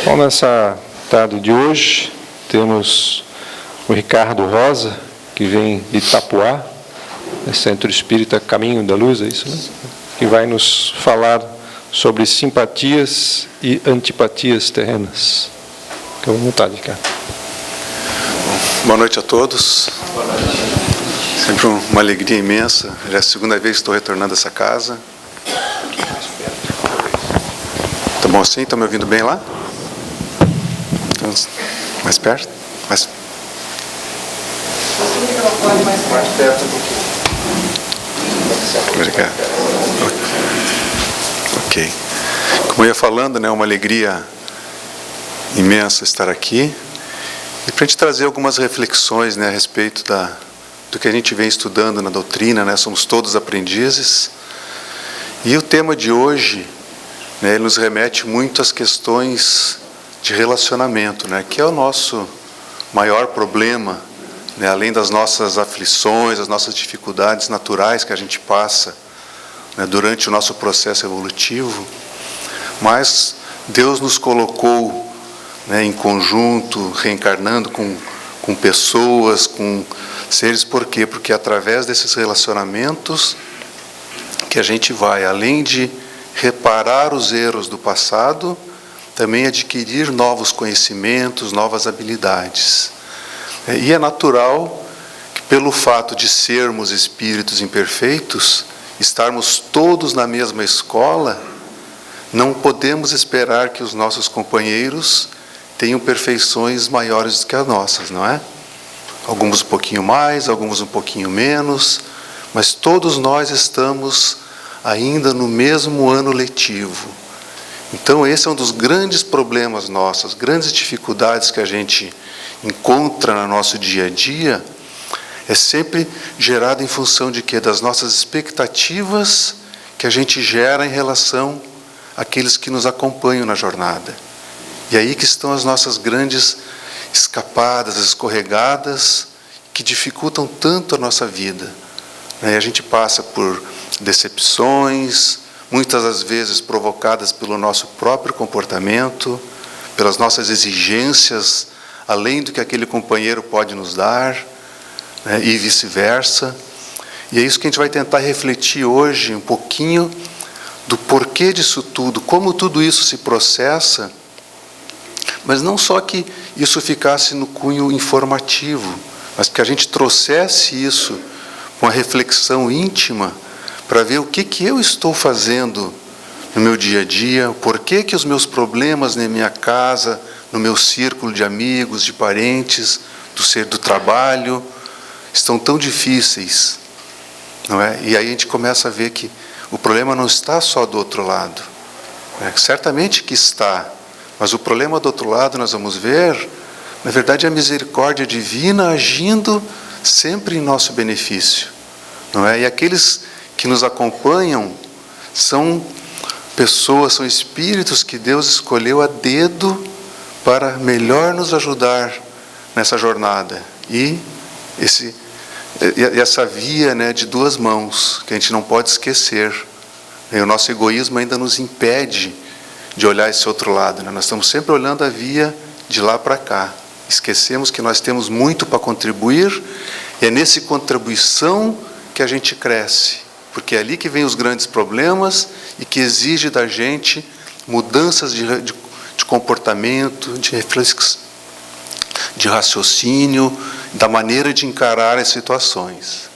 Bom, nessa tarde de hoje, temos o Ricardo Rosa, que vem de Itapuá, Centro Espírita Caminho da Luz, é isso, né? Que vai nos falar sobre simpatias e antipatias terrenas. Fica à vontade, Ricardo. Boa noite a todos. Sempre uma alegria imensa. Já é a segunda vez que estou retornando a essa casa. Tá bom assim? Estão me ouvindo bem lá? Mais perto? Mais perto um pouquinho. Obrigado. Ok. Como eu ia falando, né, uma alegria imensa estar aqui. E para a gente trazer algumas reflexões, né, a respeito do que a gente vem estudando na doutrina, né, somos todos aprendizes. E o tema de hoje, né, ele nos remete muito às questões de relacionamento, né, que é o nosso maior problema, né, além das nossas aflições, as nossas dificuldades naturais que a gente passa, né, durante o nosso processo evolutivo. Mas Deus nos colocou, né, em conjunto, reencarnando com pessoas, com seres. Por quê? Porque através desses relacionamentos que a gente vai, além de reparar os erros do passado, também adquirir novos conhecimentos, novas habilidades. E é natural que, pelo fato de sermos espíritos imperfeitos, estarmos todos na mesma escola, não podemos esperar que os nossos companheiros tenham perfeições maiores do que as nossas, não é? Alguns um pouquinho mais, alguns um pouquinho menos, mas todos nós estamos ainda no mesmo ano letivo. Então esse é um dos grandes problemas nossos, grandes dificuldades que a gente encontra no nosso dia a dia, é sempre gerado em função de quê? Das nossas expectativas que a gente gera em relação àqueles que nos acompanham na jornada. E aí que estão as nossas grandes escapadas, escorregadas, que dificultam tanto a nossa vida. A gente passa por decepções, muitas das vezes provocadas pelo nosso próprio comportamento, pelas nossas exigências, além do que aquele companheiro pode nos dar, né, e vice-versa. E é isso que a gente vai tentar refletir hoje um pouquinho do porquê disso tudo, como tudo isso se processa, mas não só que isso ficasse no cunho informativo, mas que a gente trouxesse isso com a reflexão íntima para ver o que eu estou fazendo no meu dia a dia, o porquê que os meus problemas na minha casa, no meu círculo de amigos, de parentes, do trabalho, estão tão difíceis, não é? E aí a gente começa a ver que o problema não está só do outro lado, né? Certamente que está, mas o problema do outro lado nós vamos ver, na verdade, é a misericórdia divina agindo sempre em nosso benefício, não é? E aqueles que nos acompanham são pessoas, são espíritos que Deus escolheu a dedo para melhor nos ajudar nessa jornada. E essa via, né, de duas mãos, que a gente não pode esquecer. E o nosso egoísmo ainda nos impede de olhar esse outro lado, né? Nós estamos sempre olhando a via de lá para cá. Esquecemos que nós temos muito para contribuir, e é nessa contribuição que a gente cresce, porque é ali que vem os grandes problemas e que exige da gente mudanças de comportamento, de reflexão, de raciocínio, da maneira de encarar as situações.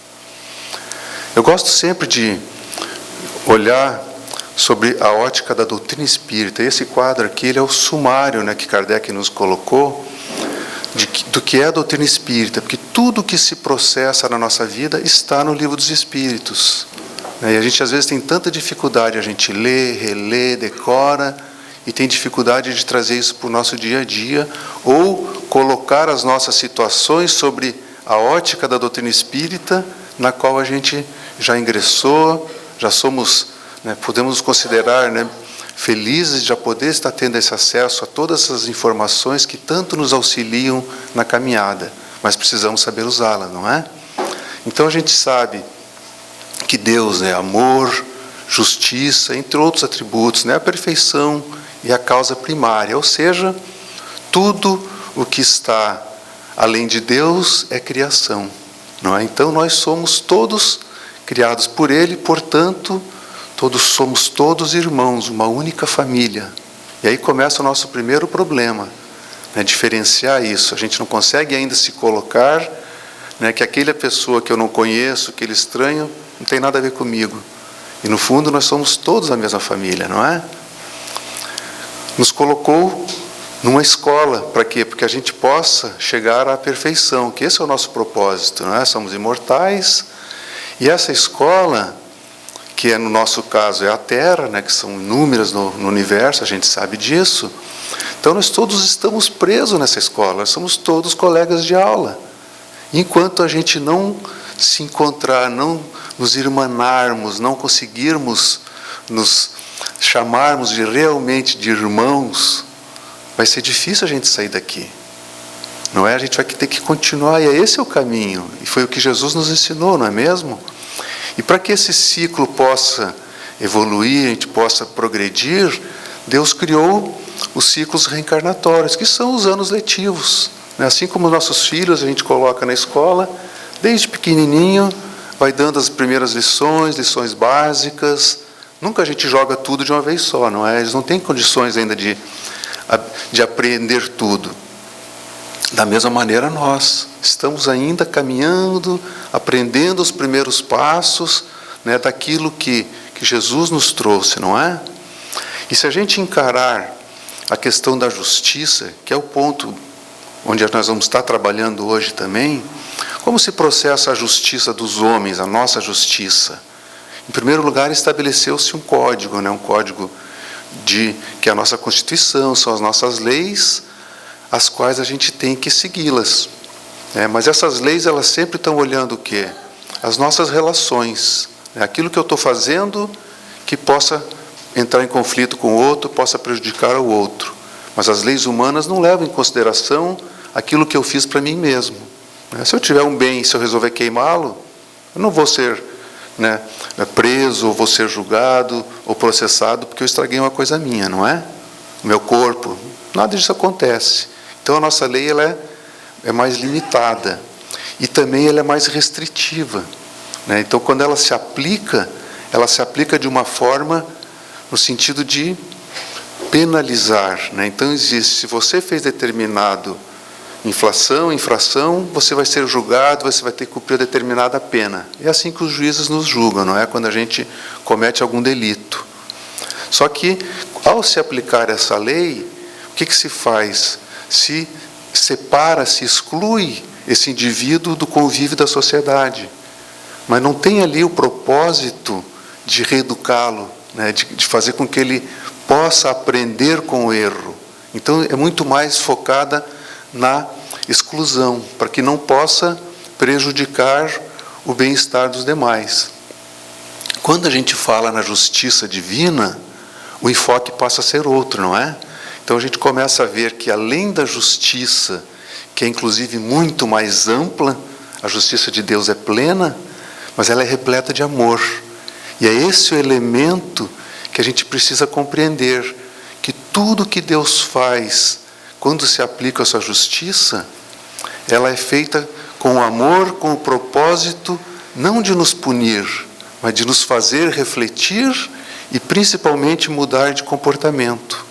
Eu gosto sempre de olhar sobre a ótica da doutrina espírita. Esse quadro aqui, ele é o sumário, né, que Kardec nos colocou do que é a doutrina espírita, porque tudo que se processa na nossa vida está no Livro dos Espíritos. E a gente às vezes tem tanta dificuldade, a gente lê, relê, decora, e tem dificuldade de trazer isso para o nosso dia a dia, ou colocar as nossas situações sobre a ótica da doutrina espírita, na qual a gente já ingressou, já somos, né, podemos nos considerar, né, felizes de já poder estar tendo esse acesso a todas essas informações que tanto nos auxiliam na caminhada, mas precisamos saber usá-la, não é? Então a gente sabe que Deus é amor, justiça, entre outros atributos, né? A perfeição e a causa primária, ou seja, tudo o que está além de Deus é criação, não é? Então nós somos todos criados por Ele, portanto, somos todos irmãos, uma única família. E aí começa o nosso primeiro problema, né, diferenciar isso. A gente não consegue ainda se colocar, né, que aquela pessoa que eu não conheço, aquele estranho, não tem nada a ver comigo. E no fundo nós somos todos a mesma família, não é? Nos colocou numa escola, para quê? Porque a gente possa chegar à perfeição, que esse é o nosso propósito, não é? Somos imortais, e essa escola, que no nosso caso é a Terra, né, que são inúmeras no universo, a gente sabe disso. Então nós todos estamos presos nessa escola, nós somos todos colegas de aula. Enquanto a gente não se encontrar, não nos irmanarmos, não conseguirmos nos chamarmos realmente de irmãos, vai ser difícil a gente sair daqui. Não é? A gente vai ter que continuar, e esse é o caminho. E foi o que Jesus nos ensinou, não é mesmo? E para que esse ciclo possa evoluir, a gente possa progredir, Deus criou os ciclos reencarnatórios, que são os anos letivos. Assim como nossos filhos a gente coloca na escola, desde pequenininho, vai dando as primeiras lições básicas. Nunca a gente joga tudo de uma vez só, não é? Eles não têm condições ainda de aprender tudo. Da mesma maneira nós estamos ainda caminhando, aprendendo os primeiros passos, né, daquilo que Jesus nos trouxe, não é? E se a gente encarar a questão da justiça, que é o ponto onde nós vamos estar trabalhando hoje também, como se processa a justiça dos homens, a nossa justiça? Em primeiro lugar, estabeleceu-se um código, né, um código que é a nossa Constituição, são as nossas leis, as quais a gente tem que segui-las. Mas essas leis, elas sempre estão olhando o quê? As nossas relações. Aquilo que eu estou fazendo que possa entrar em conflito com o outro, possa prejudicar o outro. Mas as leis humanas não levam em consideração aquilo que eu fiz para mim mesmo. Se eu tiver um bem, se eu resolver queimá-lo, eu não vou ser preso, ou vou ser julgado, ou processado, porque eu estraguei uma coisa minha, não é? O meu corpo, nada disso acontece. Então a nossa lei ela é mais limitada e também ela é mais restritiva, né? Então quando ela se aplica de uma forma no sentido de penalizar, né? Então existe, se você fez determinado infração, você vai ser julgado, você vai ter que cumprir determinada pena. É assim que os juízes nos julgam, não é? Quando a gente comete algum delito. Só que ao se aplicar essa lei, o que se faz? Se separa, se exclui esse indivíduo do convívio da sociedade. Mas não tem ali o propósito de reeducá-lo, né? de fazer com que ele possa aprender com o erro. Então é muito mais focada na exclusão, para que não possa prejudicar o bem-estar dos demais. Quando a gente fala na justiça divina, o enfoque passa a ser outro, não é? Então a gente começa a ver que além da justiça, que é inclusive muito mais ampla, a justiça de Deus é plena, mas ela é repleta de amor. E é esse o elemento que a gente precisa compreender, que tudo que Deus faz, quando se aplica a sua justiça, ela é feita com amor, com o propósito, não de nos punir, mas de nos fazer refletir e principalmente mudar de comportamento.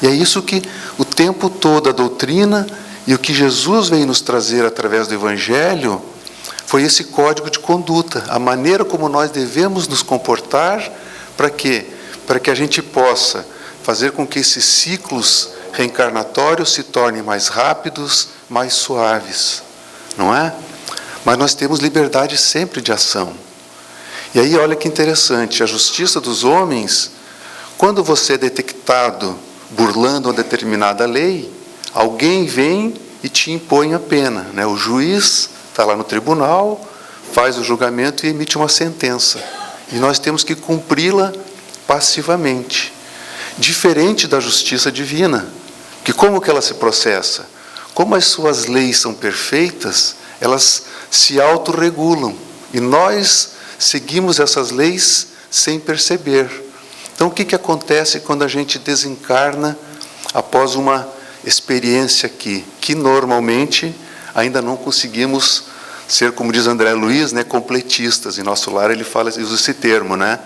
E é isso que o tempo todo a doutrina e o que Jesus veio nos trazer através do Evangelho foi esse código de conduta, a maneira como nós devemos nos comportar, para quê? Para que a gente possa fazer com que esses ciclos reencarnatórios se tornem mais rápidos, mais suaves, não é? Mas nós temos liberdade sempre de ação. E aí olha que interessante, a justiça dos homens, quando você é detectado burlando uma determinada lei, alguém vem e te impõe a pena, né? O juiz está lá no tribunal, faz o julgamento e emite uma sentença. E nós temos que cumpri-la passivamente. Diferente da justiça divina, que como que ela se processa? Como as suas leis são perfeitas, elas se autorregulam. E nós seguimos essas leis sem perceber. Então, o que acontece quando a gente desencarna após uma experiência aqui, que normalmente ainda não conseguimos ser, como diz André Luiz, né, completistas. Em nosso lar ele usa esse termo, né,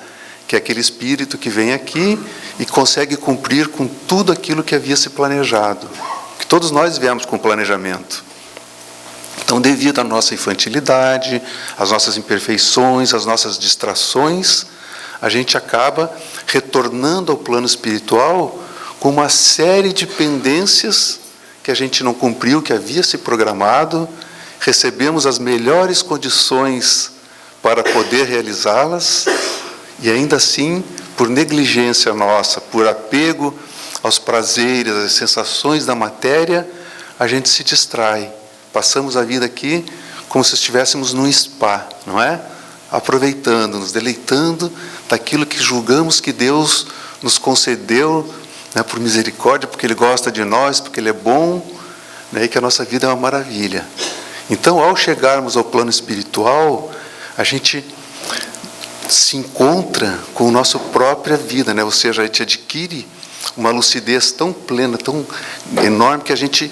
que é aquele espírito que vem aqui e consegue cumprir com tudo aquilo que havia se planejado. Que todos nós viemos com planejamento. Então, devido à nossa infantilidade, às nossas imperfeições, às nossas distrações, a gente acaba retornando ao plano espiritual com uma série de pendências que a gente não cumpriu, que havia se programado, recebemos as melhores condições para poder realizá-las, e ainda assim, por negligência nossa, por apego aos prazeres, às sensações da matéria, a gente se distrai. Passamos a vida aqui como se estivéssemos num spa, não é? Aproveitando, nos deleitando daquilo que julgamos que Deus nos concedeu, né, por misericórdia, porque Ele gosta de nós, porque Ele é bom, né, e que a nossa vida é uma maravilha. Então, ao chegarmos ao plano espiritual, a gente se encontra com a nossa própria vida, né? Ou seja, a gente adquire uma lucidez tão plena, tão enorme, que a gente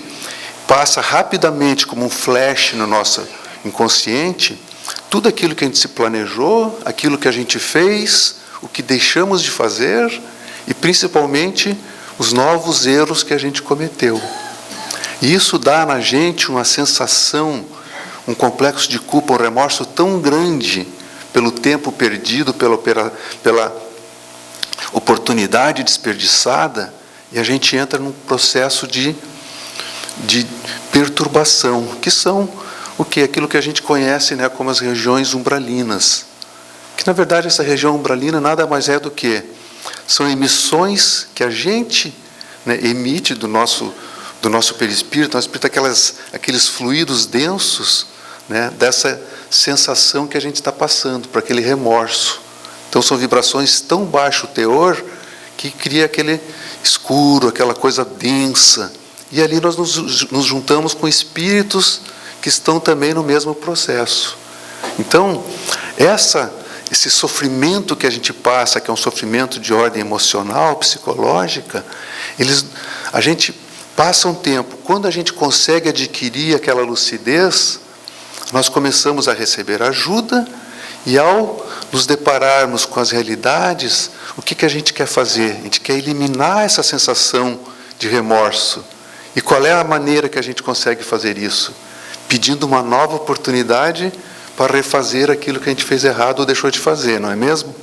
passa rapidamente, como um flash no nosso inconsciente, tudo aquilo que a gente se planejou, aquilo que a gente fez, o que deixamos de fazer e, principalmente, os novos erros que a gente cometeu. E isso dá na gente uma sensação, um complexo de culpa, um remorso tão grande pelo tempo perdido, pela oportunidade desperdiçada, e a gente entra num processo de perturbação, que são o quê? Aquilo que a gente conhece, né, como as regiões umbralinas. Que, na verdade, essa região umbralina nada mais é do que são emissões que a gente, né, emite do nosso perispírito. Nosso espírito, aqueles fluidos densos, né, dessa sensação que a gente está passando, para aquele remorso. Então, são vibrações tão baixo teor que cria aquele escuro, aquela coisa densa. E ali nós nos juntamos com espíritos que estão também no mesmo processo. Então, esse sofrimento que a gente passa, que é um sofrimento de ordem emocional, psicológica, a gente passa um tempo. Quando a gente consegue adquirir aquela lucidez, nós começamos a receber ajuda, e ao nos depararmos com as realidades, o que a gente quer fazer? A gente quer eliminar essa sensação de remorso. E qual é a maneira que a gente consegue fazer isso? Pedindo uma nova oportunidade para refazer aquilo que a gente fez errado ou deixou de fazer, não é mesmo?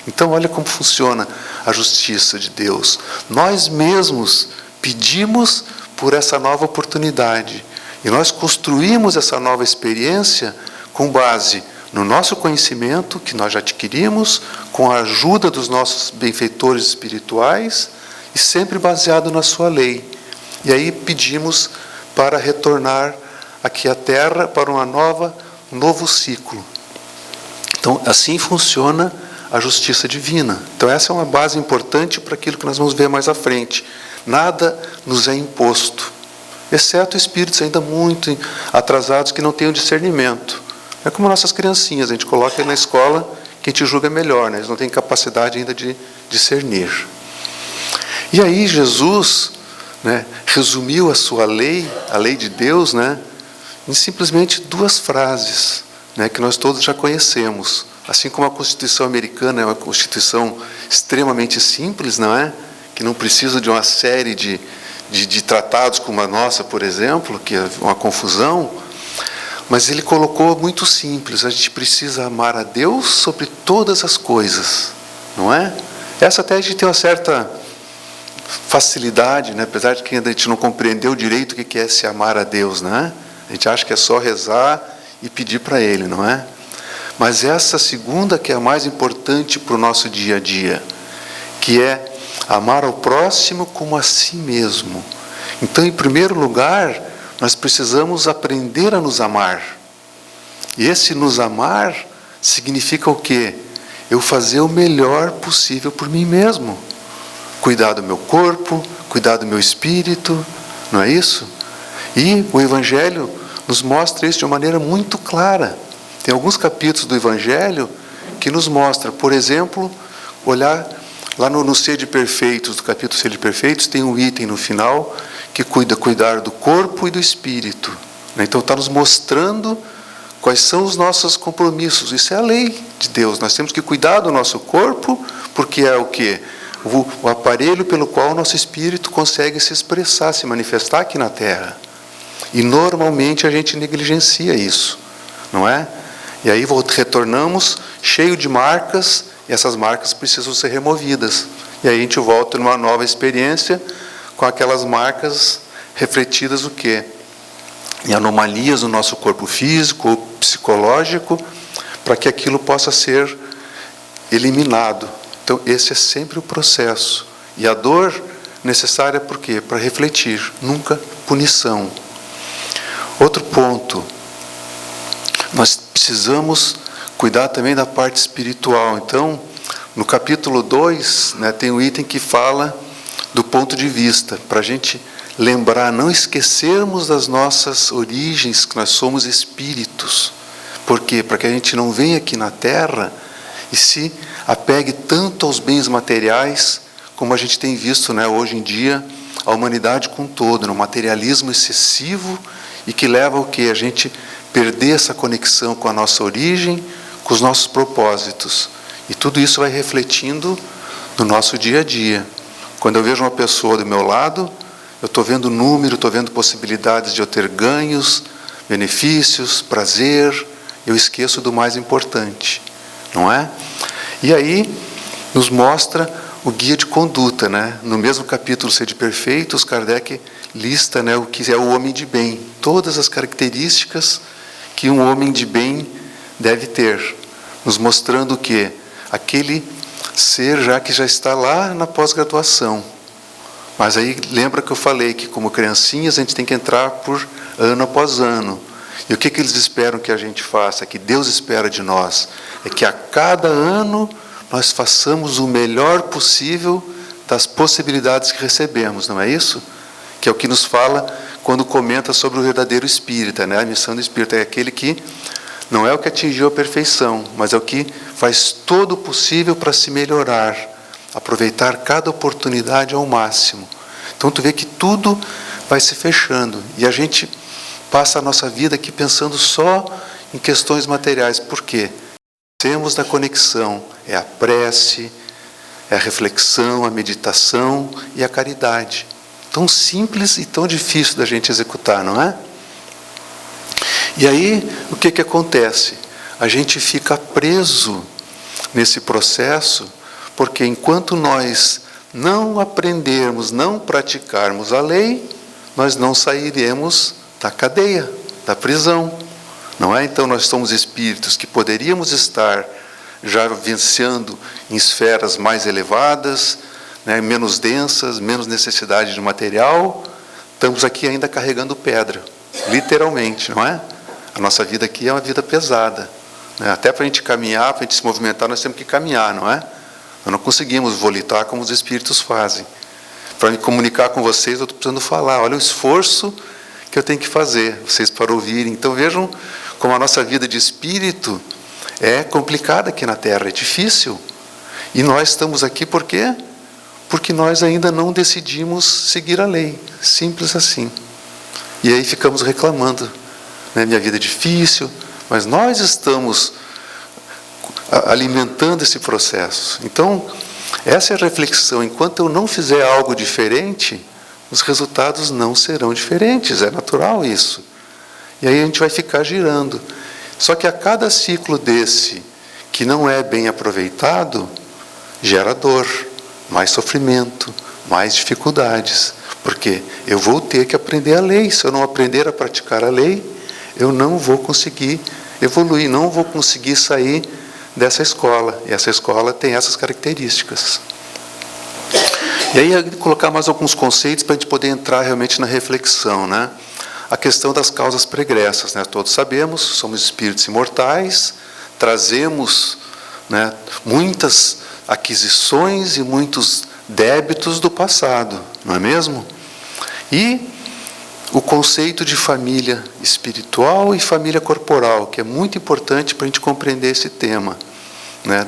Então, olha como funciona a justiça de Deus. Nós mesmos pedimos por essa nova oportunidade. E nós construímos essa nova experiência com base no nosso conhecimento, que nós já adquirimos, com a ajuda dos nossos benfeitores espirituais, e sempre baseado na sua lei. E aí pedimos para retornar aqui à Terra para um novo ciclo. Então, assim funciona a justiça divina. Então, essa é uma base importante para aquilo que nós vamos ver mais à frente. Nada nos é imposto, exceto espíritos ainda muito atrasados que não têm o discernimento. É como nossas criancinhas, a gente coloca na escola quem te julga melhor, né? Eles não têm capacidade ainda de discernir. E aí Jesus, né, resumiu a sua lei, a lei de Deus, né, em simplesmente 2 frases, né, que nós todos já conhecemos. Assim como a Constituição americana é uma Constituição extremamente simples, não é? Que não precisa de uma série de tratados como a nossa, por exemplo, que é uma confusão, mas ele colocou muito simples: a gente precisa amar a Deus sobre todas as coisas, não é? Essa até a gente tem uma certa facilidade, né? Apesar de que ainda a gente não compreendeu direito o que é se amar a Deus, né? A gente acha que é só rezar e pedir para Ele, não é? Mas essa segunda, que é a mais importante para o nosso dia a dia, que é amar ao próximo como a si mesmo. Então, em primeiro lugar, nós precisamos aprender a nos amar. E esse nos amar significa o quê? Eu fazer o melhor possível por mim mesmo. Cuidar do meu corpo, cuidar do meu espírito, não é isso? E o Evangelho nos mostra isso de uma maneira muito clara. Tem alguns capítulos do Evangelho que nos mostra, por exemplo, olhar Lá no Sede Perfeitos, do capítulo Sede Perfeitos, tem um item no final que cuidar do corpo e do espírito. Então está nos mostrando quais são os nossos compromissos. Isso é a lei de Deus. Nós temos que cuidar do nosso corpo, porque é o quê? O aparelho pelo qual o nosso espírito consegue se expressar, se manifestar aqui na Terra. E normalmente a gente negligencia isso, não é? E aí retornamos cheio de marcas, e essas marcas precisam ser removidas. E aí a gente volta numa nova experiência com aquelas marcas refletidas o quê? Em anomalias no nosso corpo físico ou psicológico, para que aquilo possa ser eliminado. Então esse é sempre o processo. E a dor necessária por quê? Para refletir, nunca punição. Outro ponto, nós precisamos cuidar também da parte espiritual. Então, no capítulo 2, né, tem um item que fala do ponto de vista, para a gente lembrar, não esquecermos das nossas origens, que nós somos espíritos. Por quê? Para que a gente não venha aqui na Terra e se apegue tanto aos bens materiais, como a gente tem visto, né, hoje em dia, a humanidade como um todo, no materialismo excessivo, e que leva ao quê? A gente perder essa conexão com a nossa origem, com os nossos propósitos. E tudo isso vai refletindo no nosso dia a dia. Quando eu vejo uma pessoa do meu lado, eu estou vendo número, estou vendo possibilidades de eu ter ganhos, benefícios, prazer, eu esqueço do mais importante, não é? E aí nos mostra o guia de conduta, né? No mesmo capítulo Sede Perfeitos, Kardec lista, né, o que é o homem de bem, todas as características que um homem de bem deve ter, nos mostrando que aquele ser que já está lá na pós-graduação. Mas aí lembra que eu falei que como criancinhas a gente tem que entrar por ano após ano. E o que eles esperam que a gente faça, que Deus espera de nós, é que a cada ano nós façamos o melhor possível das possibilidades que recebemos, não é isso? Que é o que nos fala quando comenta sobre o verdadeiro espírita, né? A missão do espírita é aquele que não é o que atingiu a perfeição, mas é o que faz todo o possível para se melhorar, aproveitar cada oportunidade ao máximo. Então tu vê que tudo vai se fechando e a gente passa a nossa vida aqui pensando só em questões materiais. Por quê? Temos da conexão, é a prece, é a reflexão, a meditação e a caridade. Tão simples e tão difícil da gente executar, não é? E aí, o que acontece? A gente fica preso nesse processo, porque enquanto nós não aprendermos, não praticarmos a lei, nós não sairemos da cadeia, da prisão, não é? Então nós somos espíritos que poderíamos estar já vivenciando em esferas mais elevadas, né, menos densas, menos necessidade de material, estamos aqui ainda carregando pedra, literalmente, não é? A nossa vida aqui é uma vida pesada, né? Até para a gente caminhar, para a gente se movimentar, nós temos que caminhar, não é? Nós não conseguimos volitar como os espíritos fazem. Para me comunicar com vocês, eu estou precisando falar, olha o esforço que eu tenho que fazer, vocês para ouvirem. Então vejam como a nossa vida de espírito é complicada aqui na Terra, é difícil. E nós estamos aqui por quê? Porque nós ainda não decidimos seguir a lei, simples assim. E aí ficamos reclamando, né? Minha vida é difícil, mas nós estamos alimentando esse processo. Então, essa é a reflexão. Enquanto eu não fizer algo diferente, os resultados não serão diferentes, é natural isso. E aí a gente vai ficar girando. Só que a cada ciclo desse, que não é bem aproveitado, gera dor, mais sofrimento, mais dificuldades. Porque eu vou ter que aprender a lei. Se eu não aprender a praticar a lei, eu não vou conseguir evoluir, não vou conseguir sair dessa escola. E essa escola tem essas características. E aí, colocar mais alguns conceitos para a gente poder entrar realmente na reflexão, né? A questão das causas pregressas, né? Todos sabemos, somos espíritos imortais, trazemos, né, muitas aquisições e muitos débitos do passado, não é mesmo? E o conceito de família espiritual e família corporal, que é muito importante para a gente compreender esse tema, né?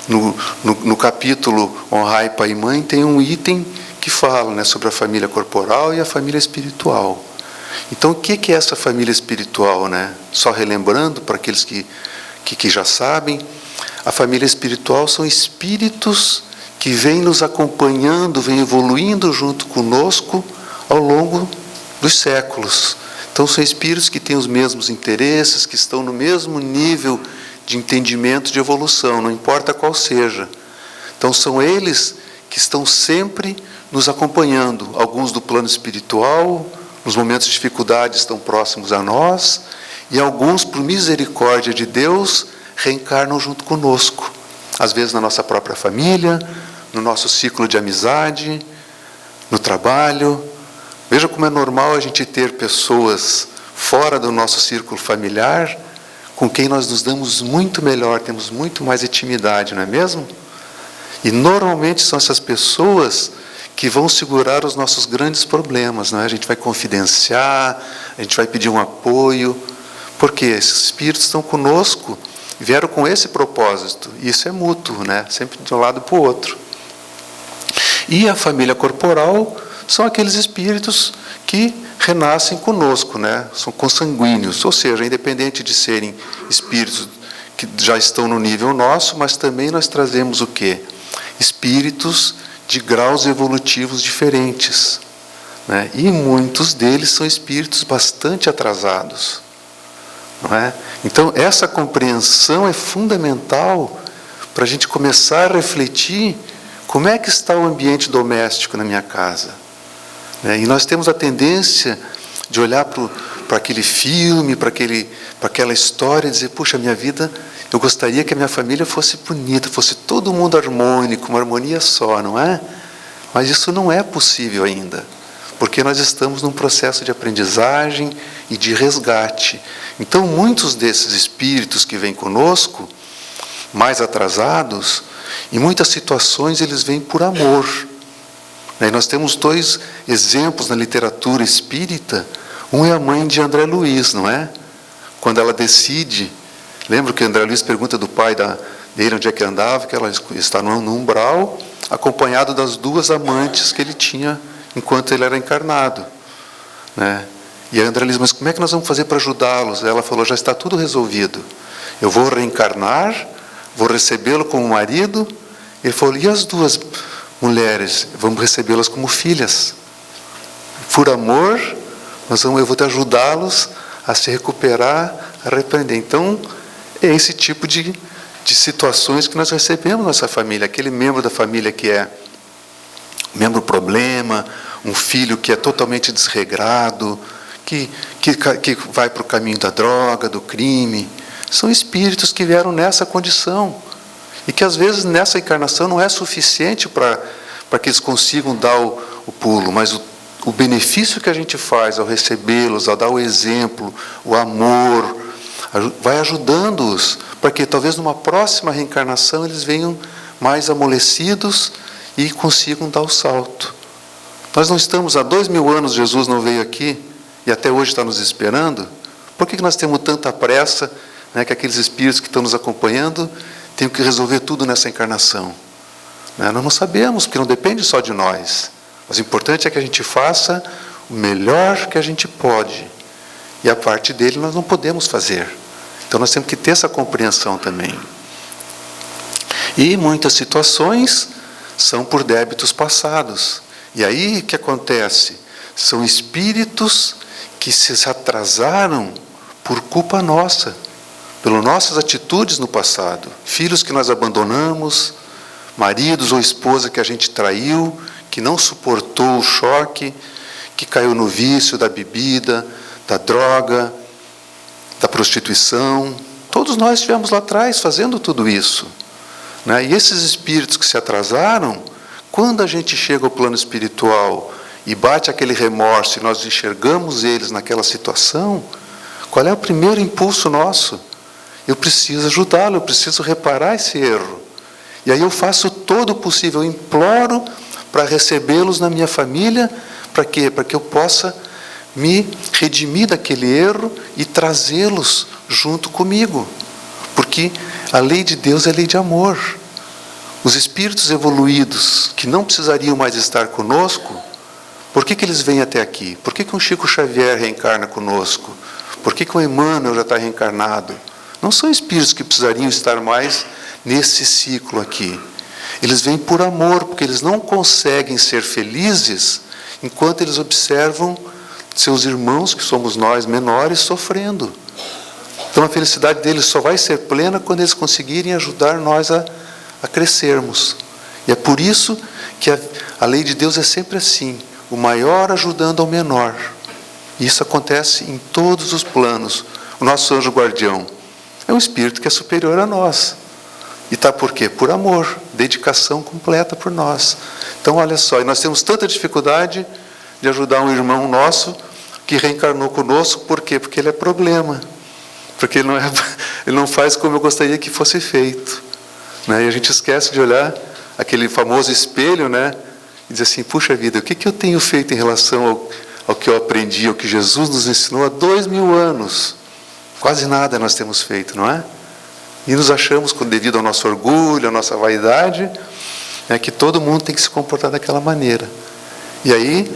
No capítulo Honrai Pai e Mãe tem um item que fala, né, sobre a família corporal e a família espiritual. Então, o que é essa família espiritual, né? Só relembrando para aqueles que já sabem, a família espiritual são espíritos que vêm nos acompanhando, vêm evoluindo junto conosco ao longo dos séculos. Então, são espíritos que têm os mesmos interesses, que estão no mesmo nível de entendimento de evolução, não importa qual seja. Então, são eles que estão sempre nos acompanhando, alguns do plano espiritual, nos momentos de dificuldade estão próximos a nós, e alguns, por misericórdia de Deus, reencarnam junto conosco. Às vezes na nossa própria família, no nosso ciclo de amizade, no trabalho. Veja como é normal a gente ter pessoas fora do nosso círculo familiar, com quem nós nos damos muito melhor, temos muito mais intimidade, não é mesmo? E normalmente são essas pessoas que vão segurar os nossos grandes problemas, não é? A gente vai confidenciar, a gente vai pedir um apoio, porque esses espíritos estão conosco, vieram com esse propósito, e isso é mútuo, né? Sempre de um lado para o outro. E a família corporal são aqueles espíritos que renascem conosco, né? São consanguíneos, ou seja, independente de serem espíritos que já estão no nível nosso, mas também nós trazemos o quê? Espíritos de graus evolutivos diferentes, né? E muitos deles são espíritos bastante atrasados, não é? Então, essa compreensão é fundamental para a gente começar a refletir como é que está o ambiente doméstico na minha casa, né? E nós temos a tendência de olhar para aquele filme, para aquela história e dizer, puxa, minha vida, eu gostaria que a minha família fosse bonita, fosse todo mundo harmônico, uma harmonia só, não é? Mas isso não é possível ainda, porque nós estamos num processo de aprendizagem e de resgate. Então, muitos desses espíritos que vêm conosco, mais atrasados, em muitas situações eles vêm por amor. E nós temos 2 exemplos na literatura espírita. Um é a mãe de André Luiz, não é? Quando ela decide, lembra que André Luiz pergunta do pai dele onde é que andava, que ela está no umbral, acompanhado das 2 amantes que ele tinha enquanto ele era encarnado, né? E a André Luiz, mas como é que nós vamos fazer para ajudá-los? Ela falou, já está tudo resolvido. Eu vou reencarnar, vou recebê-lo como marido. Ele falou, e as 2 mulheres? Vamos recebê-las como filhas. Por amor, eu vou ajudá-los a se recuperar, a repreender. Então, é esse tipo de situações que nós recebemos na nossa família. Aquele membro da família que é membro problema, um filho que é totalmente desregrado, que vai para o caminho da droga, do crime. São espíritos que vieram nessa condição. E que às vezes nessa encarnação não é suficiente para que eles consigam dar o pulo, mas o benefício que a gente faz ao recebê-los, ao dar o exemplo, o amor, vai ajudando-os para que talvez numa próxima reencarnação eles venham mais amolecidos e consigam dar o salto. Nós não estamos há 2000 anos, Jesus não veio aqui e até hoje está nos esperando. Por que nós temos tanta pressa, né, que aqueles espíritos que estão nos acompanhando tenham que resolver tudo nessa encarnação? Nós não sabemos, porque não depende só de nós. Mas o importante é que a gente faça o melhor que a gente pode. E a parte dele nós não podemos fazer. Então nós temos que ter essa compreensão também. E muitas situações são por débitos passados. E aí o que acontece? São espíritos que se atrasaram por culpa nossa, pelas nossas atitudes no passado. Filhos que nós abandonamos, maridos ou esposa que a gente traiu, que não suportou o choque, que caiu no vício da bebida, da droga, da prostituição. Todos nós estivemos lá atrás fazendo tudo isso, né? E esses espíritos que se atrasaram, quando a gente chega ao plano espiritual e bate aquele remorso e nós enxergamos eles naquela situação, qual é o primeiro impulso nosso? Eu preciso ajudá-lo, eu preciso reparar esse erro. E aí eu faço todo o possível, eu imploro para recebê-los na minha família. Para quê? Para que eu possa me redimir daquele erro e trazê-los junto comigo. Porque a lei de Deus é lei de amor. Os espíritos evoluídos, que não precisariam mais estar conosco, por que eles vêm até aqui? Por que um Chico Xavier reencarna conosco? Por que um Emmanuel já está reencarnado? Não são espíritos que precisariam estar mais nesse ciclo aqui. Eles vêm por amor, porque eles não conseguem ser felizes enquanto eles observam seus irmãos, que somos nós menores, sofrendo. Então a felicidade deles só vai ser plena quando eles conseguirem ajudar nós a crescermos. E é por isso que a lei de Deus é sempre assim, o maior ajudando ao menor. E isso acontece em todos os planos. O nosso anjo guardião é um espírito que é superior a nós. E está por quê? Por amor, dedicação completa por nós. Então olha só, e nós temos tanta dificuldade de ajudar um irmão nosso que reencarnou conosco, por quê? Porque ele é problema. Porque ele não faz como eu gostaria que fosse feito. Né? E a gente esquece de olhar aquele famoso espelho, né? E dizer assim, puxa vida, o que eu tenho feito em relação ao que eu aprendi, ao que Jesus nos ensinou há 2000 anos? Quase nada nós temos feito, não é? E nos achamos, devido ao nosso orgulho, à nossa vaidade, que todo mundo tem que se comportar daquela maneira. E aí,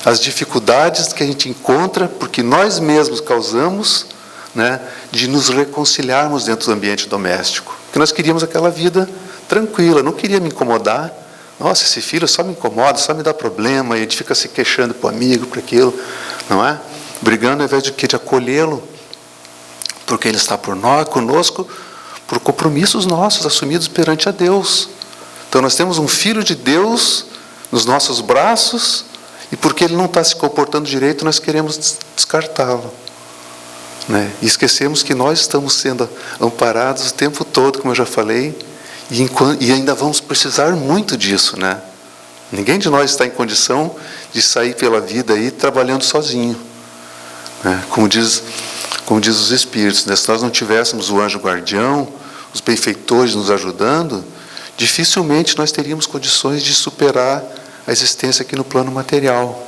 as dificuldades que a gente encontra, porque nós mesmos causamos, né, de nos reconciliarmos dentro do ambiente doméstico. Porque nós queríamos aquela vida tranquila, não queria me incomodar. Nossa, esse filho só me incomoda, só me dá problema, e a gente fica se queixando para o amigo, para aquilo, não é? Brigando ao invés de acolhê-lo, porque ele está por nós, conosco, por compromissos nossos, assumidos perante a Deus. Então nós temos um Filho de Deus nos nossos braços, e porque ele não está se comportando direito, nós queremos descartá-lo. Né? E esquecemos que nós estamos sendo amparados o tempo todo, como eu já falei, e ainda vamos precisar muito disso, né? Ninguém de nós está em condição de sair pela vida aí trabalhando sozinho, né? Como diz os Espíritos, né? Se nós não tivéssemos o anjo guardião, os benfeitores nos ajudando, dificilmente nós teríamos condições de superar a existência aqui no plano material,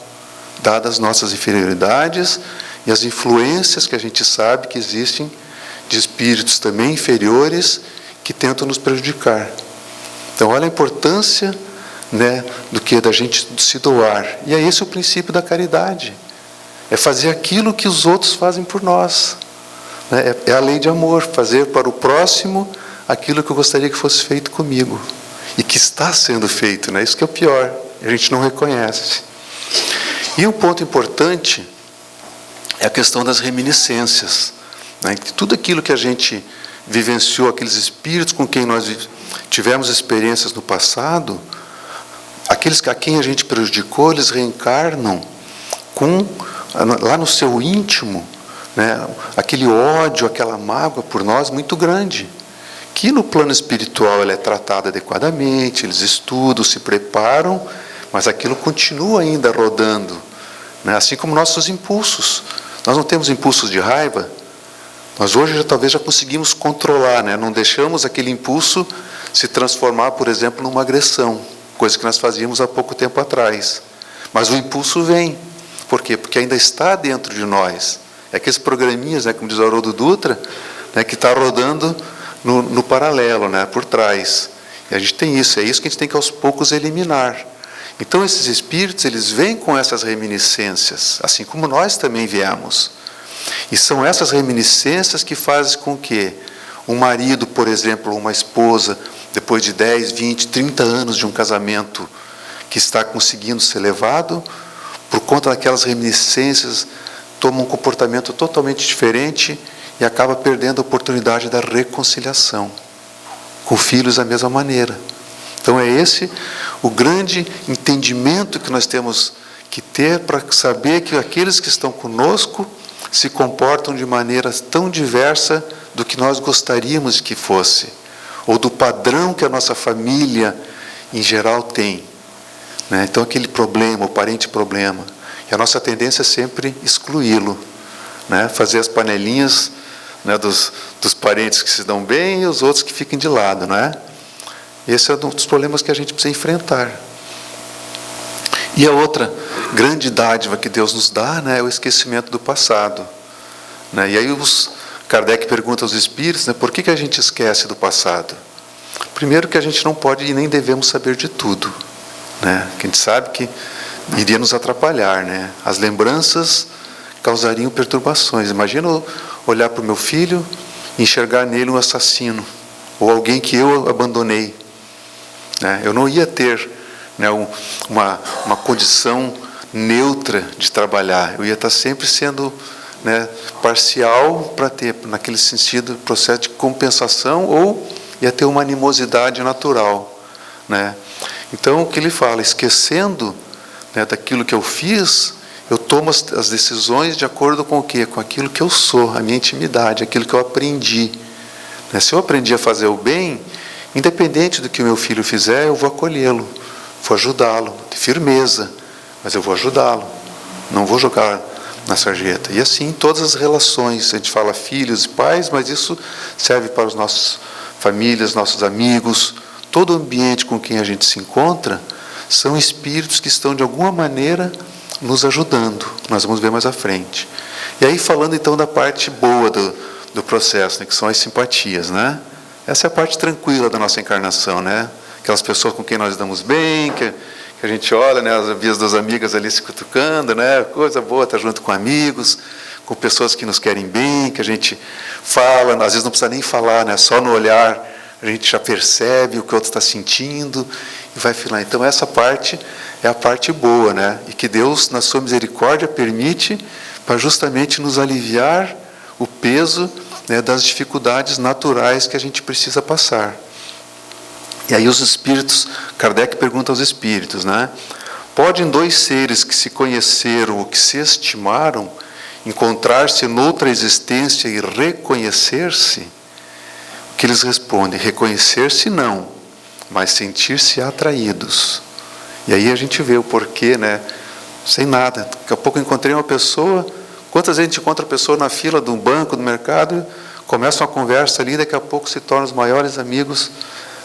dadas as nossas inferioridades e as influências que a gente sabe que existem de espíritos também inferiores que tentam nos prejudicar. Então, olha a importância, né, da gente se doar. E é esse o princípio da caridade. É fazer aquilo que os outros fazem por nós. Né? É a lei de amor, fazer para o próximo aquilo que eu gostaria que fosse feito comigo. E que está sendo feito, né? Isso que é o pior, a gente não reconhece. E um ponto importante é a questão das reminiscências. Né? Tudo aquilo que a gente vivenciou, aqueles espíritos com quem nós tivemos experiências no passado, aqueles a quem a gente prejudicou, eles reencarnam lá no seu íntimo, né, aquele ódio, aquela mágoa por nós muito grande, que no plano espiritual ela é tratada adequadamente, eles estudam, se preparam, mas aquilo continua ainda rodando, né, assim como nossos impulsos. Nós não temos impulsos de raiva. Nós hoje talvez já conseguimos controlar, né? Não deixamos aquele impulso se transformar, por exemplo, numa agressão, coisa que nós fazíamos há pouco tempo atrás. Mas o impulso vem. Por quê? Porque ainda está dentro de nós. É aqueles programinhas, né, como diz o Haroldo Dutra, né, que está rodando no paralelo, né, por trás. E a gente tem isso, é isso que a gente tem que aos poucos eliminar. Então esses espíritos, eles vêm com essas reminiscências, assim como nós também viemos. E são essas reminiscências que fazem com que um marido, por exemplo, ou uma esposa, depois de 10, 20, 30 anos de um casamento que está conseguindo ser levado, por conta daquelas reminiscências, toma um comportamento totalmente diferente e acaba perdendo a oportunidade da reconciliação. Com filhos da mesma maneira. Então é esse o grande entendimento que nós temos que ter para saber que aqueles que estão conosco se comportam de maneira tão diversa do que nós gostaríamos que fosse, ou do padrão que a nossa família em geral tem, né? Então aquele problema, o parente problema, e a nossa tendência é sempre excluí-lo, né? Fazer as panelinhas, né, dos parentes que se dão bem e os outros que fiquem de lado, não é? Esse é um dos problemas que a gente precisa enfrentar. E a outra grande dádiva que Deus nos dá, né, é o esquecimento do passado. Né? E aí Kardec pergunta aos espíritos, né, por que a gente esquece do passado? Primeiro que a gente não pode e nem devemos saber de tudo, né? Que a gente sabe que iria nos atrapalhar, né? As lembranças causariam perturbações. Imagina eu olhar para o meu filho e enxergar nele um assassino, ou alguém que eu abandonei, né? Eu não ia ter, né, uma condição neutra de trabalhar. Eu ia estar sempre sendo, né, parcial, para ter, naquele sentido, processo de compensação, ou ia ter uma animosidade natural, né? Então, o que ele fala, esquecendo, né, daquilo que eu fiz, eu tomo as decisões de acordo com o quê? Com aquilo que eu sou, a minha intimidade, aquilo que eu aprendi, né? Se eu aprendi a fazer o bem, independente do que o meu filho fizer, eu vou acolhê-lo, vou ajudá-lo, de firmeza, mas eu vou ajudá-lo, não vou jogar na sarjeta. E assim, todas as relações, a gente fala filhos e pais, mas isso serve para os nossos famílias, nossos amigos, todo o ambiente com quem a gente se encontra, são espíritos que estão de alguma maneira nos ajudando. Nós vamos ver mais à frente. E aí, falando então da parte boa do processo, né, que são as simpatias, né? Essa é a parte tranquila da nossa encarnação, né? Aquelas pessoas com quem nós damos bem, que a gente olha, né, as vias das amigas ali se cutucando, né? Coisa boa estar junto com amigos, com pessoas que nos querem bem, que a gente fala, às vezes não precisa nem falar, né? Só no olhar a gente já percebe o que o outro está sentindo e vai filar. Então essa parte é a parte boa, né? E que Deus, na sua misericórdia, permite para justamente nos aliviar o peso, né, das dificuldades naturais que a gente precisa passar. E aí os espíritos, Kardec pergunta aos espíritos, né? Podem dois seres que se conheceram ou que se estimaram encontrar-se noutra existência e reconhecer-se? O que eles respondem? Reconhecer-se não, mas sentir-se atraídos. E aí a gente vê o porquê, né? Sem nada. Daqui a pouco eu encontrei uma pessoa. Quantas vezes a gente encontra a pessoa na fila do banco, do mercado, começa uma conversa ali, daqui a pouco se torna os maiores amigos,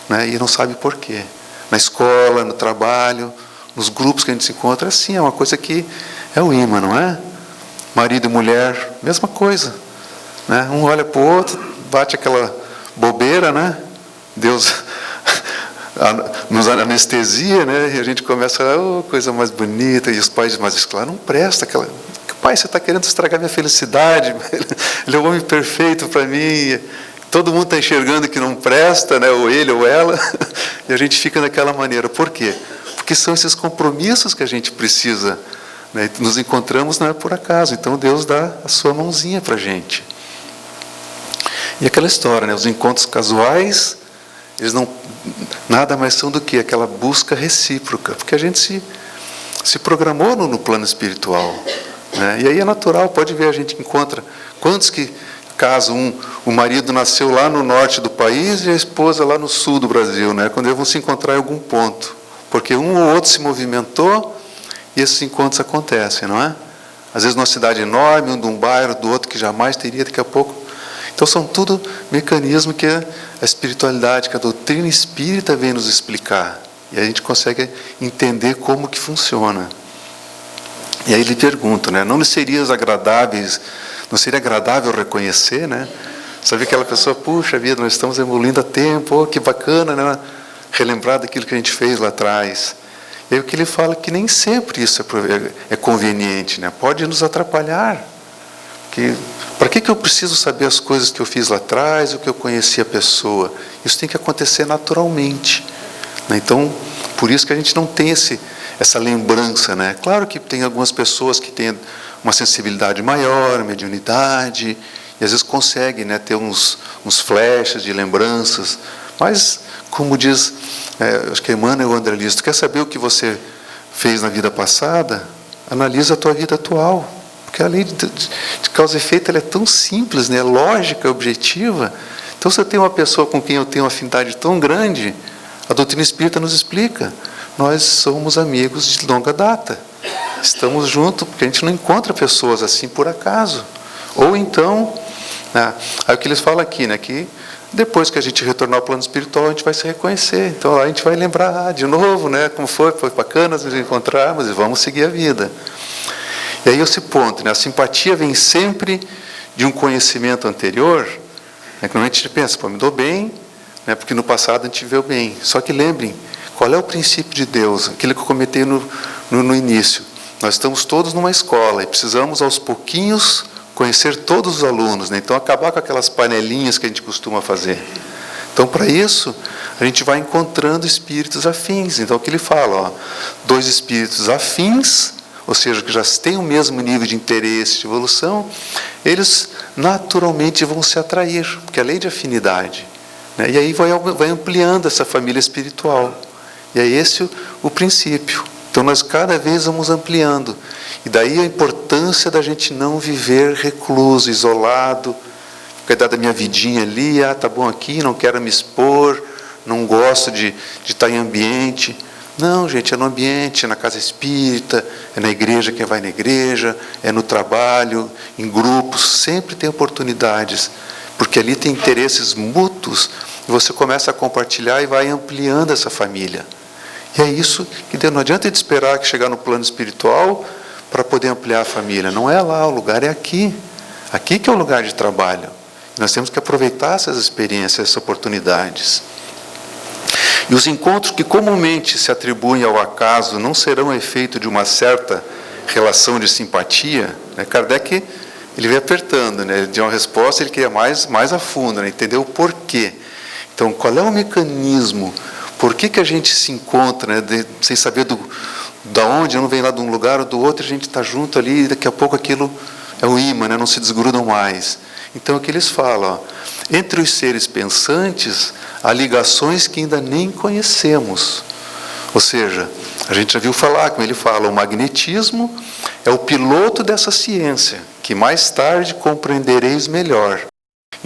né? E não sabe porquê. Na escola, no trabalho, nos grupos que a gente se encontra, assim, é uma coisa que é o imã, não é? Marido e mulher, mesma coisa, né? Um olha para o outro, bate aquela bobeira, né? Deus nos anestesia, né? E a gente começa, oh, coisa mais bonita, e os pais dizem, mas isso, claro, não presta, aquela... Pai, você está querendo estragar minha felicidade, ele é o homem perfeito para mim, todo mundo está enxergando que não presta, né? Ou ele ou ela, e a gente fica daquela maneira. Por quê? Porque são esses compromissos que a gente precisa, né? Nos encontramos não é por acaso, então Deus dá a sua mãozinha para a gente. E aquela história, né? Os encontros casuais, eles não nada mais são do que aquela busca recíproca, porque a gente se programou no plano espiritual, né? E aí é natural, pode ver, a gente encontra quantos que casam, o marido nasceu lá no norte do país e a esposa lá no sul do Brasil, né? Quando eles vão se encontrar em algum ponto, porque um ou outro se movimentou e esses encontros acontecem, não é? Às vezes numa cidade enorme, um de um bairro, do outro que jamais teria, daqui a pouco. Então são tudo mecanismos que a espiritualidade, que a doutrina espírita vem nos explicar, e a gente consegue entender como que funciona. E aí ele pergunta, né? Não seria agradável reconhecer, né? Saber aquela pessoa, puxa vida, nós estamos evoluindo há tempo, oh, que bacana, né? Relembrar daquilo que a gente fez lá atrás. E aí o que ele fala é que nem sempre isso é conveniente, né? Pode nos atrapalhar. Para que eu preciso saber as coisas que eu fiz lá atrás, o que eu conheci a pessoa? Isso tem que acontecer naturalmente, né? Então, por isso que a gente não tem essa lembrança, né? Claro que tem algumas pessoas que têm uma sensibilidade maior, mediunidade, e às vezes conseguem, né, ter uns flashes de lembranças, mas, como diz, acho que Emmanuel ou André Luiz, tu quer saber o que você fez na vida passada? Analisa a tua vida atual, porque a lei de causa e efeito ela é tão simples, né, lógica, objetiva. Então, se eu tenho uma pessoa com quem eu tenho uma afinidade tão grande, a doutrina espírita nos explica, nós somos amigos de longa data, estamos juntos, porque a gente não encontra pessoas assim por acaso. Ou então, né, aí o que eles falam aqui, né, que depois que a gente retornar ao plano espiritual, a gente vai se reconhecer. Então a gente vai lembrar de novo, né, como foi bacana nos encontrarmos e vamos seguir a vida. E aí esse ponto, né, a simpatia vem sempre de um conhecimento anterior, né, que normalmente a gente pensa, pô, me dou bem, né? Porque no passado a gente viveu bem. Só que lembrem, qual é o princípio de Deus? Aquilo que eu comentei no início. Nós estamos todos numa escola e precisamos aos pouquinhos conhecer todos os alunos, né? Então acabar com aquelas panelinhas que a gente costuma fazer. Então, para isso, a gente vai encontrando espíritos afins. Então, o que ele fala, ó, 2 espíritos afins, ou seja, que já têm o mesmo nível de interesse, de evolução, eles naturalmente vão se atrair, porque é lei de afinidade, né? E aí vai ampliando essa família espiritual. E é esse o princípio. Então, nós cada vez vamos ampliando. E daí a importância da gente não viver recluso, isolado, cuidar da minha vidinha ali, tá bom aqui, não quero me expor, não gosto de estar em ambiente. Não, gente, é no ambiente, é na casa espírita, é na igreja, quem vai na igreja, é no trabalho, em grupos, sempre tem oportunidades, porque ali tem interesses mútuos, e você começa a compartilhar e vai ampliando essa família. E é isso que não adianta de esperar que chegar no plano espiritual para poder ampliar a família. Não é lá, o lugar é aqui. Aqui que é o lugar de trabalho. Nós temos que aproveitar essas experiências, essas oportunidades. E os encontros que comumente se atribuem ao acaso não serão efeito de uma certa relação de simpatia, né? Kardec, ele vem apertando, né? Ele deu uma resposta, ele queria mais a fundo, né? Entender o porquê. Então, qual é o mecanismo? Por que a gente se encontra, né? Sem saber da onde, não vem lá de um lugar ou do outro, a gente está junto ali, e daqui a pouco aquilo é o imã, né? Não se desgrudam mais. Então, é o que eles falam, ó, entre os seres pensantes, há ligações que ainda nem conhecemos. Ou seja, a gente já viu falar, como ele fala, o magnetismo é o piloto dessa ciência, que mais tarde compreendereis melhor.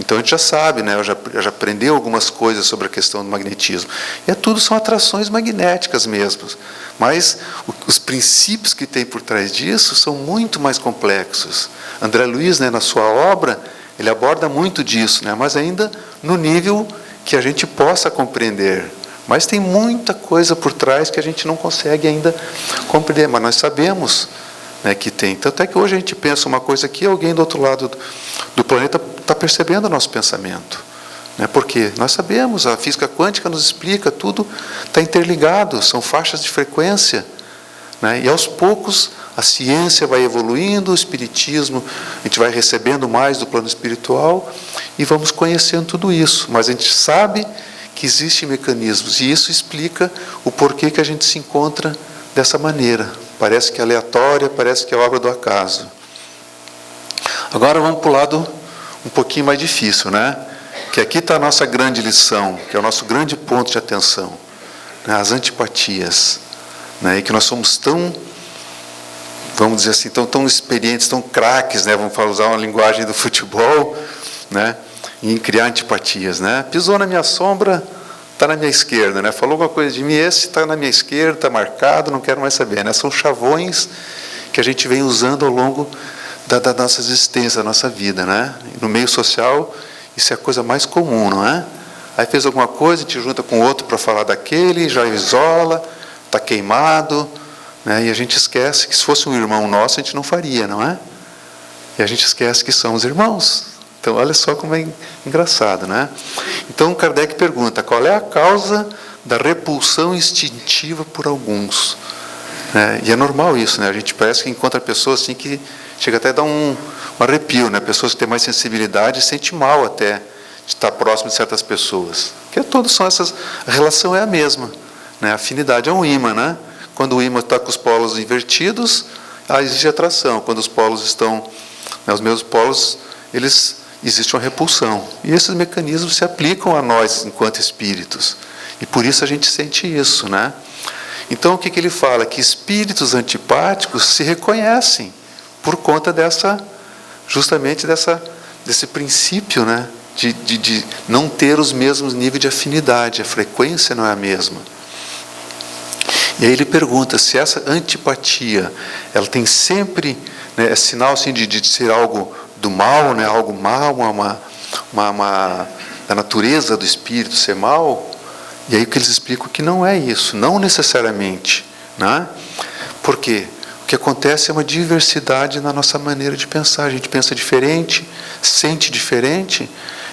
Então, a gente já sabe, né? Eu já aprendeu algumas coisas sobre a questão do magnetismo. E tudo são atrações magnéticas mesmo. Mas os princípios que tem por trás disso são muito mais complexos. André Luiz, né, na sua obra, ele aborda muito disso, né? Mas ainda no nível que a gente possa compreender. Mas tem muita coisa por trás que a gente não consegue ainda compreender. Mas nós sabemos, né, que tem. Tanto é que hoje a gente pensa uma coisa aqui, alguém do outro lado do planeta está percebendo o nosso pensamento. Né? Porque nós sabemos, a física quântica nos explica, tudo está interligado, são faixas de frequência. Né? E aos poucos a ciência vai evoluindo, o espiritismo, a gente vai recebendo mais do plano espiritual e vamos conhecendo tudo isso. Mas a gente sabe que existem mecanismos e isso explica o porquê que a gente se encontra dessa maneira. Parece que é aleatória, parece que é obra do acaso. Agora vamos para o lado um pouquinho mais difícil, né? Que aqui está a nossa grande lição, que é o nosso grande ponto de atenção, né? As antipatias. Né? E que nós somos tão, vamos dizer assim, tão experientes, tão craques, né? Vamos usar uma linguagem do futebol, né? Em criar antipatias, né? Pisou na minha sombra, está na minha esquerda, né? Falou alguma coisa de mim, esse está na minha esquerda, está marcado, não quero mais saber, né? São chavões que a gente vem usando ao longo da nossa existência, da nossa vida, né? No meio social, isso é a coisa mais comum, não é? Aí fez alguma coisa, te junta com outro para falar daquele, já isola, está queimado, né? E a gente esquece que se fosse um irmão nosso, a gente não faria, não é? E a gente esquece que somos irmãos. Então, olha só como é engraçado, né? Então, Kardec pergunta, qual é a causa da repulsão instintiva por alguns? E é normal isso, né? A gente parece que encontra pessoas assim que chega até a dar um arrepio, né? Pessoas que têm mais sensibilidade sente mal até de estar próximo de certas pessoas. Porque todos são essas, a relação é a mesma, né? A afinidade é um ímã, né? Quando o ímã está com os polos invertidos, existe atração. Quando os polos estão, né, os mesmos polos, existe uma repulsão. E esses mecanismos se aplicam a nós enquanto espíritos. E por isso a gente sente isso, né? Então, o que ele fala? Que espíritos antipáticos se reconhecem por conta justamente desse princípio, né? De não ter os mesmos níveis de afinidade, a frequência não é a mesma. E aí ele pergunta se essa antipatia, ela tem sempre, né, é sinal assim, de ser algo do mal, né, algo mal, da natureza do espírito ser mal. E aí o que eles explicam que não é isso, não necessariamente, né? Por quê? O que acontece é uma diversidade na nossa maneira de pensar. A gente pensa diferente, sente diferente,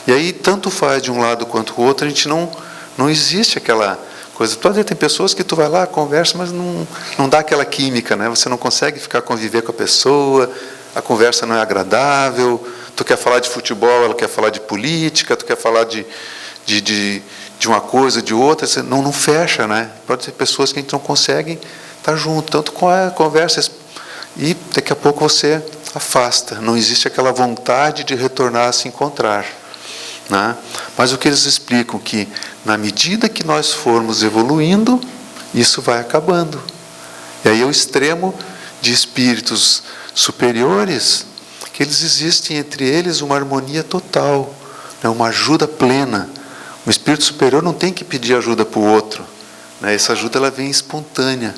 E aí, tanto faz de um lado quanto o outro, a gente não existe aquela coisa. Tem pessoas que tu vai lá, conversa, mas não dá aquela química, né? Você não consegue conviver com a pessoa, a conversa não é agradável, tu quer falar de futebol, ela quer falar de política, tu quer falar de uma coisa, de outra, você não fecha, né? Pode ser pessoas que a gente não consegue estar junto, tanto com a conversa, e daqui a pouco você afasta, não existe aquela vontade de retornar a se encontrar, né? Mas o que eles explicam que na medida que nós formos evoluindo, isso vai acabando. E aí é o extremo de espíritos superiores, que eles existem entre eles uma harmonia total, né? Uma ajuda plena. O espírito superior não tem que pedir ajuda para o outro, né? Essa ajuda ela vem espontânea.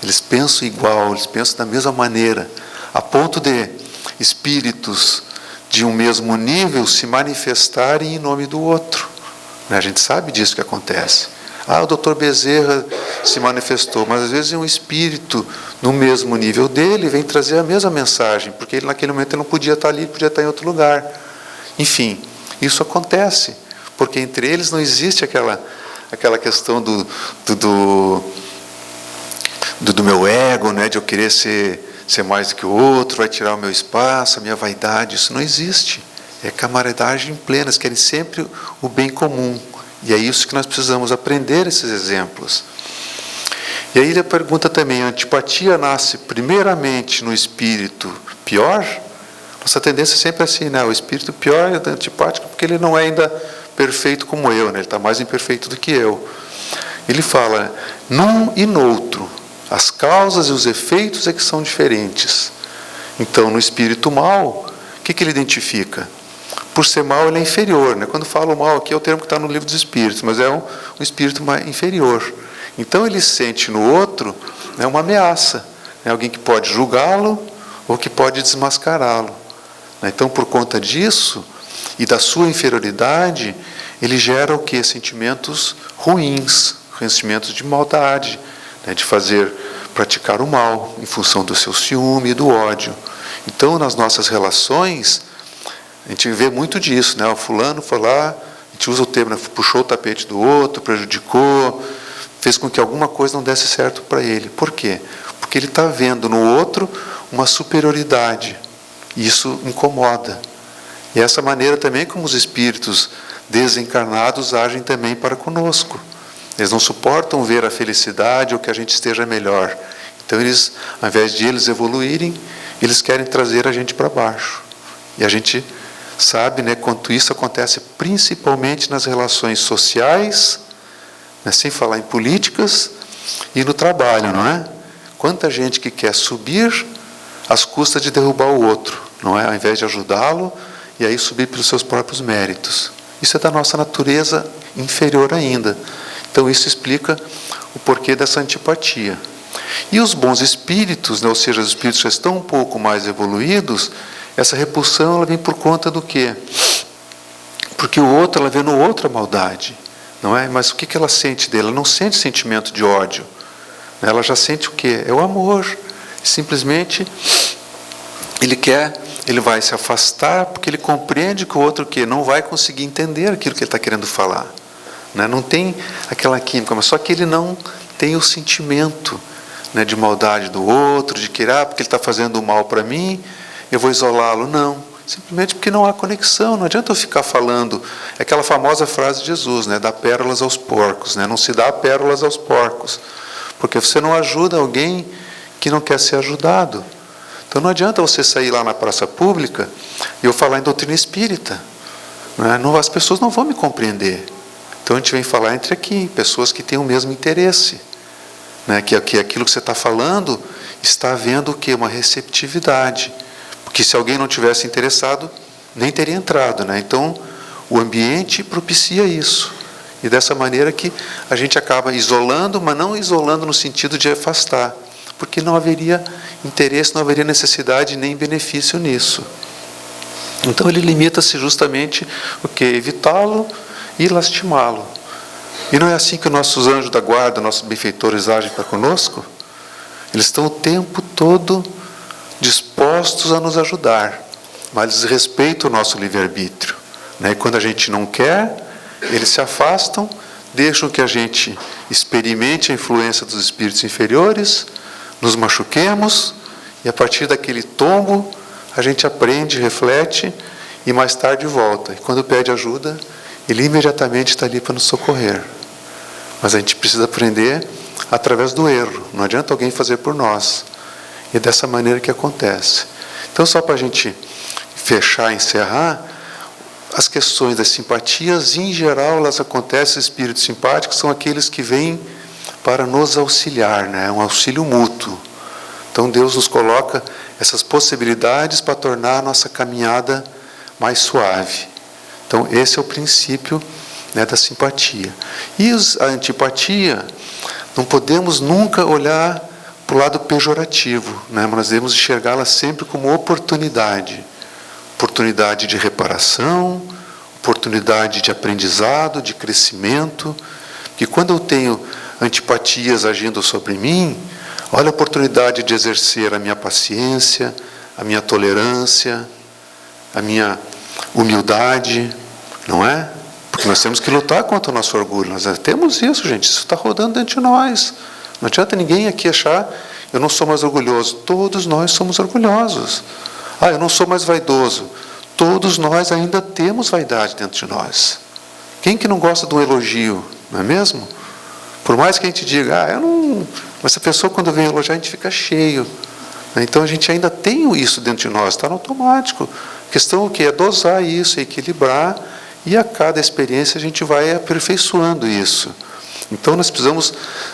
Eles pensam igual, eles pensam da mesma maneira, a ponto de espíritos de um mesmo nível se manifestarem em nome do outro. A gente sabe disso que acontece. O Dr. Bezerra se manifestou, mas às vezes é um espírito no mesmo nível dele vem trazer a mesma mensagem, porque ele naquele momento ele não podia estar ali, podia estar em outro lugar. Enfim, isso acontece, porque entre eles não existe aquela questão do meu ego, né, de eu querer ser mais do que o outro, vai tirar o meu espaço, a minha vaidade. Isso não existe. É camaradagem plena, eles querem sempre o bem comum. E é isso que nós precisamos aprender, esses exemplos. E aí ele pergunta também, a antipatia nasce primeiramente no espírito pior? Nossa tendência é sempre assim, né? O espírito pior é antipático porque ele não é ainda perfeito como eu, né? Ele está mais imperfeito do que eu. Ele fala, num e noutro, as causas e os efeitos é que são diferentes. Então, no espírito mau, o que ele identifica? Por ser mau, ele é inferior, né? Quando falo mal aqui, é o termo que está no livro dos Espíritos, mas é um espírito mais inferior. Então, ele sente no outro, né, uma ameaça, né? Alguém que pode julgá-lo ou que pode desmascará-lo. Então, por conta disso e da sua inferioridade, ele gera o quê? Sentimentos ruins, sentimentos de maldade, né? De praticar o mal em função do seu ciúme e do ódio. Então, nas nossas relações, a gente vê muito disso, né? O fulano foi lá, a gente usa o termo, né? Puxou o tapete do outro, prejudicou, fez com que alguma coisa não desse certo para ele. Por quê? Porque ele está vendo no outro uma superioridade. E isso incomoda. E essa maneira também como os espíritos desencarnados agem também para conosco. Eles não suportam ver a felicidade ou que a gente esteja melhor. Então, eles, ao invés de eles evoluírem, eles querem trazer a gente para baixo. E a gente sabe, né, quanto isso acontece principalmente nas relações sociais, né, sem falar em políticas, e no trabalho, não é? Quanta gente que quer subir às custas de derrubar o outro, não é? Ao invés de ajudá-lo, e aí subir pelos seus próprios méritos. Isso é da nossa natureza inferior ainda. Então, isso explica o porquê dessa antipatia. E os bons espíritos, né, ou seja, os espíritos já estão um pouco mais evoluídos, essa repulsão ela vem por conta do quê? Porque o outro, ela vê no outro a maldade, não é? Mas o que ela sente dele? Ela não sente sentimento de ódio. Ela já sente o quê? É o amor. Simplesmente, ele vai se afastar porque ele compreende que o outro que não vai conseguir entender aquilo que ele está querendo falar. Né? Não tem aquela química, mas só que ele não tem o sentimento, né, de maldade do outro, de que porque ele está fazendo mal para mim, eu vou isolá-lo. Não, simplesmente porque não há conexão. Não adianta eu ficar falando, é aquela famosa frase de Jesus, né, dá pérolas aos porcos, né, não se dá pérolas aos porcos, porque você não ajuda alguém que não quer ser ajudado. Então não adianta você sair lá na praça pública e eu falar em doutrina espírita, né? Não, as pessoas não vão me compreender. Então a gente vem falar entre aqui, pessoas que têm o mesmo interesse, né? Que aquilo que você está falando está havendo o quê? Uma receptividade. Porque se alguém não tivesse interessado, nem teria entrado, né? Então o ambiente propicia isso. E dessa maneira que a gente acaba isolando, mas não isolando no sentido de afastar, porque não haveria interesse, não haveria necessidade nem benefício nisso. Então ele limita-se justamente o quê? Evitá-lo e lastimá-lo. E não é assim que os nossos anjos da guarda, nossos benfeitores agem para conosco? Eles estão o tempo todo dispostos a nos ajudar, mas eles respeitam o nosso livre-arbítrio. né? E quando a gente não quer, eles se afastam, deixam que a gente experimente a influência dos espíritos inferiores, nos machuquemos, e a partir daquele tombo, a gente aprende, reflete, e mais tarde volta. E quando pede ajuda, ele imediatamente está ali para nos socorrer. Mas a gente precisa aprender através do erro. Não adianta alguém fazer por nós. E é dessa maneira que acontece. Então, só para a gente fechar, encerrar, as questões das simpatias, em geral, elas acontecem, os espíritos simpáticos são aqueles que vêm para nos auxiliar, né? É um auxílio mútuo. Então, Deus nos coloca essas possibilidades para tornar a nossa caminhada mais suave. Então, esse é o princípio, né, da simpatia. E a antipatia, não podemos nunca olhar para o lado pejorativo, né? Mas nós devemos enxergá-la sempre como oportunidade. Oportunidade de reparação, oportunidade de aprendizado, de crescimento. Que quando eu tenho antipatias agindo sobre mim, olha a oportunidade de exercer a minha paciência, a minha tolerância, a minha humildade, não é? Porque nós temos que lutar contra o nosso orgulho. Nós temos isso, gente. Isso está rodando dentro de nós. Não adianta ninguém aqui achar, eu não sou mais orgulhoso. Todos nós somos orgulhosos. Eu não sou mais vaidoso. Todos nós ainda temos vaidade dentro de nós. Quem que não gosta de um elogio, não é mesmo? Por mais que a gente diga, eu não... Mas essa pessoa, quando vem elogiar, a gente fica cheio. Então, a gente ainda tem isso dentro de nós, está no automático. A questão é que é dosar isso, é equilibrar, e a cada experiência a gente vai aperfeiçoando isso. Então, nós precisamos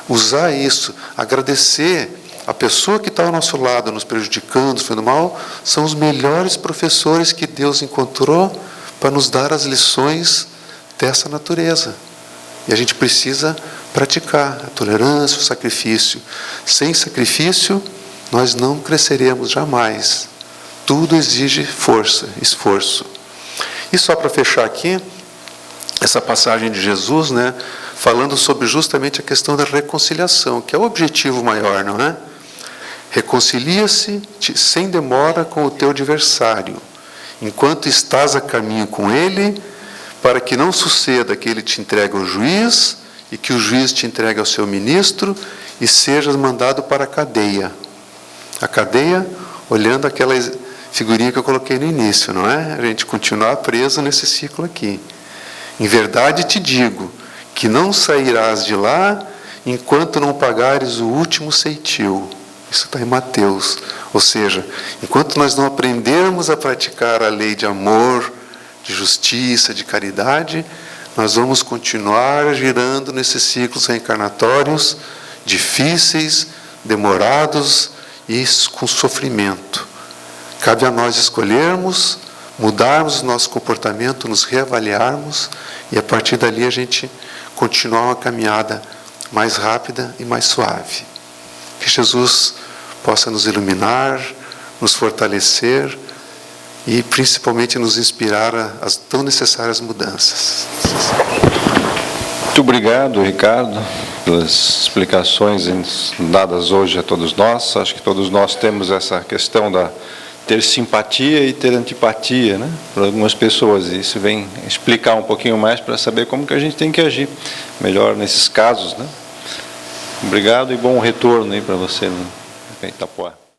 usar isso, agradecer. A pessoa que está ao nosso lado, nos prejudicando, fazendo mal, são os melhores professores que Deus encontrou para nos dar as lições dessa natureza. E a gente precisa praticar a tolerância, o sacrifício. Sem sacrifício, nós não cresceremos jamais. Tudo exige força, esforço. E só para fechar aqui, essa passagem de Jesus, né, falando sobre justamente a questão da reconciliação, que é o objetivo maior, não é? Reconcilia-se sem demora com o teu adversário, enquanto estás a caminho com ele, para que não suceda que ele te entregue ao juiz, e que o juiz te entregue ao seu ministro, e sejas mandado para a cadeia. A cadeia, olhando aquela figurinha que eu coloquei no início, não é? A gente continuar preso nesse ciclo aqui. Em verdade te digo, que não sairás de lá, enquanto não pagares o último ceitil. Isso está em Mateus. Ou seja, enquanto nós não aprendermos a praticar a lei de amor, de justiça, de caridade, nós vamos continuar girando nesses ciclos reencarnatórios difíceis, demorados e com sofrimento. Cabe a nós escolhermos, mudarmos o nosso comportamento, nos reavaliarmos e a partir dali a gente continuar uma caminhada mais rápida e mais suave. Que Jesus possa nos iluminar, nos fortalecer e principalmente nos inspirar às tão necessárias mudanças. Muito obrigado, Ricardo, pelas explicações dadas hoje a todos nós. Acho que todos nós temos essa questão da ter simpatia e ter antipatia, né, para algumas pessoas. E isso vem explicar um pouquinho mais para saber como que a gente tem que agir melhor nesses casos, né? Obrigado e bom retorno aí para você, né, em Itapuã.